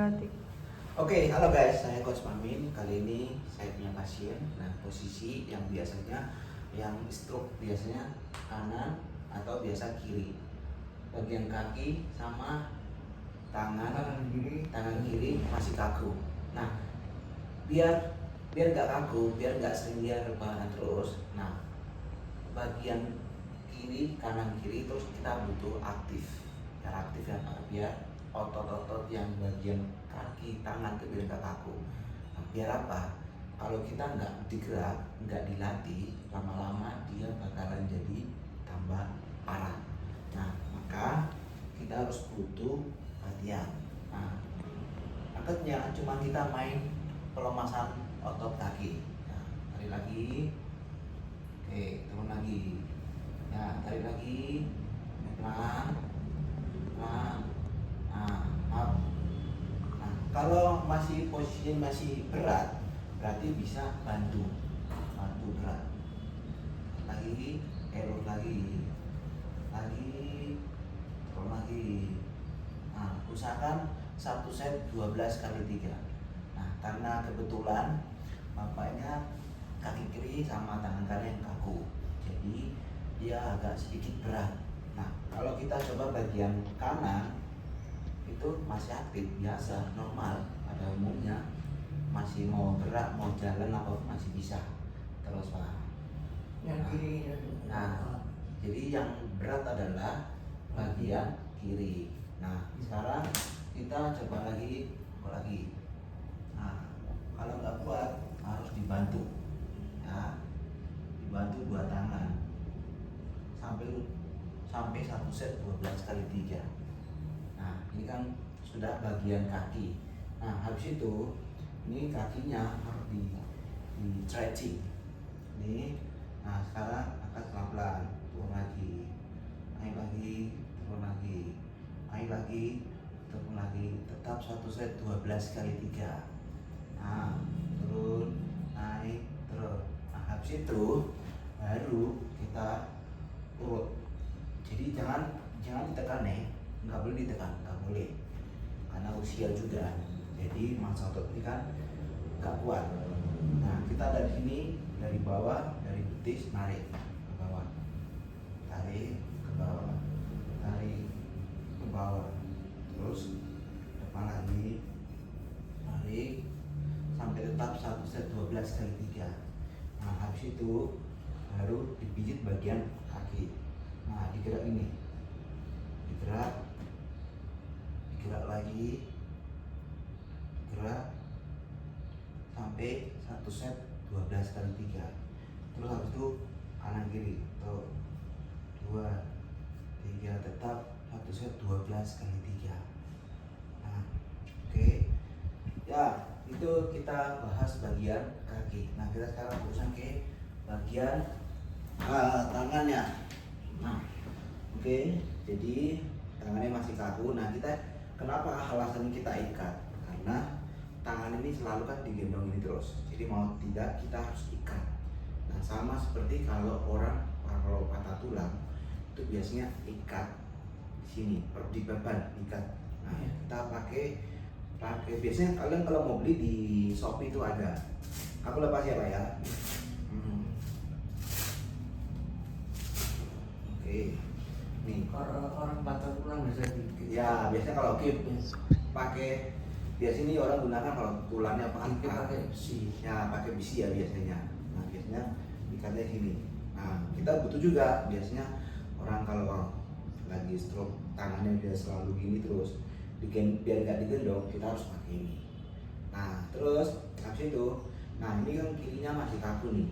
Oke, halo guys, saya Coach Mamin. Kali ini saya punya pasien. Nah, posisi yang biasanya yang stroke biasanya kanan atau biasa kiri. Bagian kaki sama tangan kiri masih kaku. Nah, biar nggak kaku, biar nggak sering dia rebahan terus. Nah, bagian kiri, kanan kiri terus kita butuh aktif. Biar aktif ya Pak, biar otot-otot yang bagian kaki, tangan itu biar nggak kaku. Nah, biar apa? Kalau kita nggak digerak, nggak dilatih, lama-lama dia bakalan jadi tambah parah. Nah, maka kita harus butuh latihan. Nah, angkatnya cuma kita main pelemasan otot kaki. Nah, tarik lagi, oke, turun lagi. Nah, tarik lagi, pelan, pelan. Nah, kalau masih posisinya masih berat, berarti bisa bantu berat. Lagi, error lagi, turun lagi. Nah, usahakan satu set 12 kali 3. Nah, karena kebetulan bapaknya kaki kiri sama tangan kanan yang kaku, jadi dia agak sedikit berat. Nah, kalau kita coba bagian kanan itu masih aktif, biasa, normal, pada umumnya masih mau gerak, mau jalan apa masih bisa terus Pak. Yang kiri. Nah, jadi yang berat adalah bagian kiri. Nah, sekarang kita coba lagi. Nah, kalau nggak kuat harus dibantu, ya, dibantu dua tangan sampai satu set 12 kali 3. Nah, ini kan sudah bagian kaki. Nah, habis itu ini kakinya harus di stretching. Ini, nah sekarang angkat pelan-pelan, turun lagi, naik lagi, turun lagi, naik lagi, turun lagi. Tetap satu set 12 kali 3. Nah, turun, naik, turun. Nah, habis itu baru kita urut. Jadi jangan ditekan nih. Nggak boleh ditekan, nggak boleh, karena usia juga, jadi masa otot ini kan nggak kuat. Nah, kita dari sini, dari bawah, dari betis narik ke bawah, tarik ke bawah, tarik ke bawah, terus depan lagi, tarik sampai tetap satu set 12 kali 3. Nah, habis itu baru dipijit bagian kaki. Nah, digerak ini, digerak lagi, gerak sampai satu set 12 kali 3. Terus habis itu kanan kiri, tuh 2, 3, tetap satu set 12 kali 3. Nah, oke. Ya, itu kita bahas bagian kaki. Nah, kita sekarang urusan ke bagian tangannya. Nah, oke, jadi tangannya masih kaku. Nah, kita kenapa alasan kita ikat? Karena tangan ini selalu kan digendong ini terus. Jadi mau tidak kita harus ikat. Nah, sama seperti kalau orang kalau patah tulang itu biasanya ikat di sini, di beban ikat. Nah, kita pakai biasanya kalian kalau mau beli di Shopee itu ada. Aku lepas ya Pak ya. Oke. Nih, Orang patah tulang bisa dikit. ya, biasanya kalau kip pakai, biasanya orang gunakan kalau tulangnya pakai besi. Ya, pakai besi ya biasanya. Nah, biasanya ikatnya sini. Nah, kita butuh juga biasanya orang kalau lagi stroke tangannya dia selalu gini terus, biar nggak digendong kita harus pakai ini. Nah, terus habis itu, nah ini kan kirinya masih kaku nih.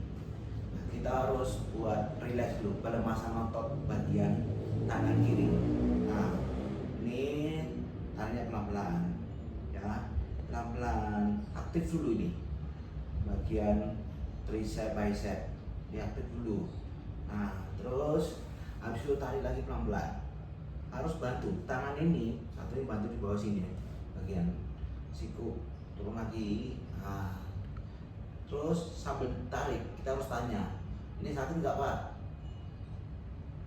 Nah, kita harus buat relax dulu, pelemasan otot bagian tangan kiri. Nah, ini tariknya pelan-pelan, ya, pelan-pelan, aktif dulu ini bagian tricep bicep, diaktif dulu. Nah, terus habis itu tarik lagi pelan-pelan, harus bantu tangan ini, satu ini bantu di bawah sini bagian siku, turun lagi. Nah, terus sambil tarik kita harus tanya, ini sakit nggak Pak?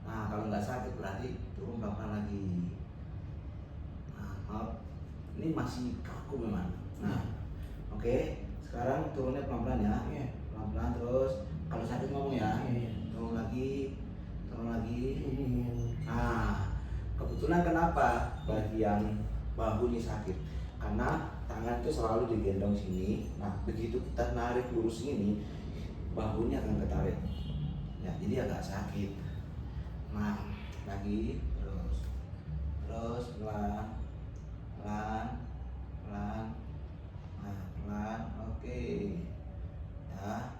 Nah, kalau nggak sakit berarti turun pelan-pelan lagi. Nah, up, ini masih kaku memang. Nah, oke, sekarang turunnya pelan-pelan ya. Iya. Pelan-pelan terus. Kalau sakit ngomong ya. Iya. Turun lagi, turun lagi. Ini yang Nah, kebetulan kenapa bagian bahu ini sakit? Karena tangan itu selalu digendong sini. Nah, begitu kita narik lurus ini, bahunya akan ketarik. Ya, jadi agak sakit. Nah, lagi terus pelan, pelan, pelan. Nah, pelan, oke. Ya.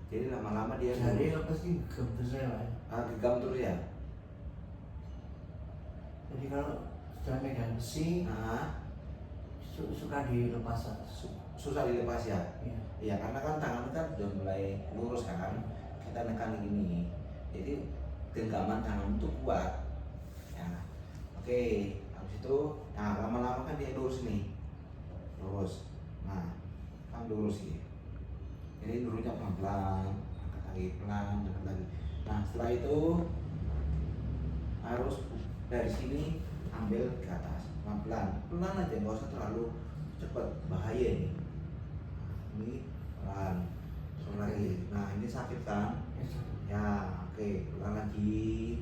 Jadi lama-lama dia jari apa sih gemes ya Pak? gegam terus ya. Jadi kalau sudah megang besi Nah, suka dilepas. susah dilepas ya. Iya. Iya, karena kan tangan kan udah mulai lurus kan. Kita nekan gini. Jadi genggaman tangan itu kuat. Ya. Oke, habis itu nah lama-lama kan dia lurus nih. Lurus. Nah, kan lurus ya. Jadi lurusnya pelan-pelan, angkat lagi pelan, angkat lagi. Nah, setelah itu harus dari sini ambil ke atas, pelan-pelan. Pelan aja, nggak usah terlalu cepat, bahaya ini. Ini pelan, terus lagi. Nah, ini sakit kan? Ya, oke, pelan lagi.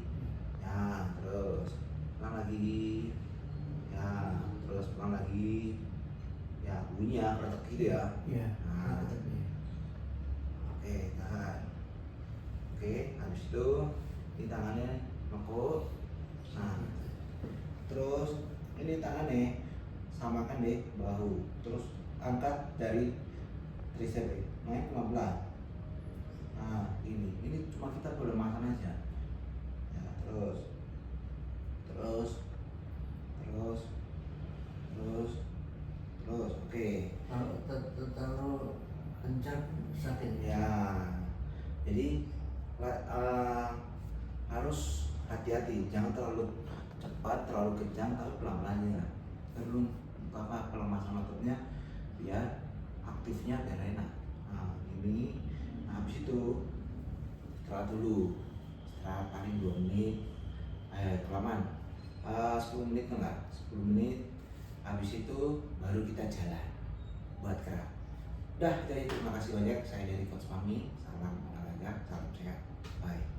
Ya, terus pelan lagi. Ya, terus pelan lagi. Ya, bunyinya keretek gitu ya. Iya. Nah, oke, tahan. Oke, habis itu di tangannya nekuk. Nah, terus ini tangannya samakan deh bahu. Terus angkat dari tricep, naik pelan-pelan. Nah, ini cuma kita pelemahan aja. Ya, terus, oke. Kalau terlalu kencang sakit. Ya, jadi harus hati-hati, jangan terlalu cepat, terlalu kencang, tapi pelan-pelan ya. Perlu pelemasan ototnya biar aktifnya biar enak. Nah, ini habis itu istirahat dulu, istirahat paling 2 menit, kelamaan 10 menit enggak, 10 menit. Habis itu baru kita jalan buat gerak. Udah, jadi terima kasih banyak. Saya dari Coach Fahmi. Salam olahraga, salam sehat. Bye.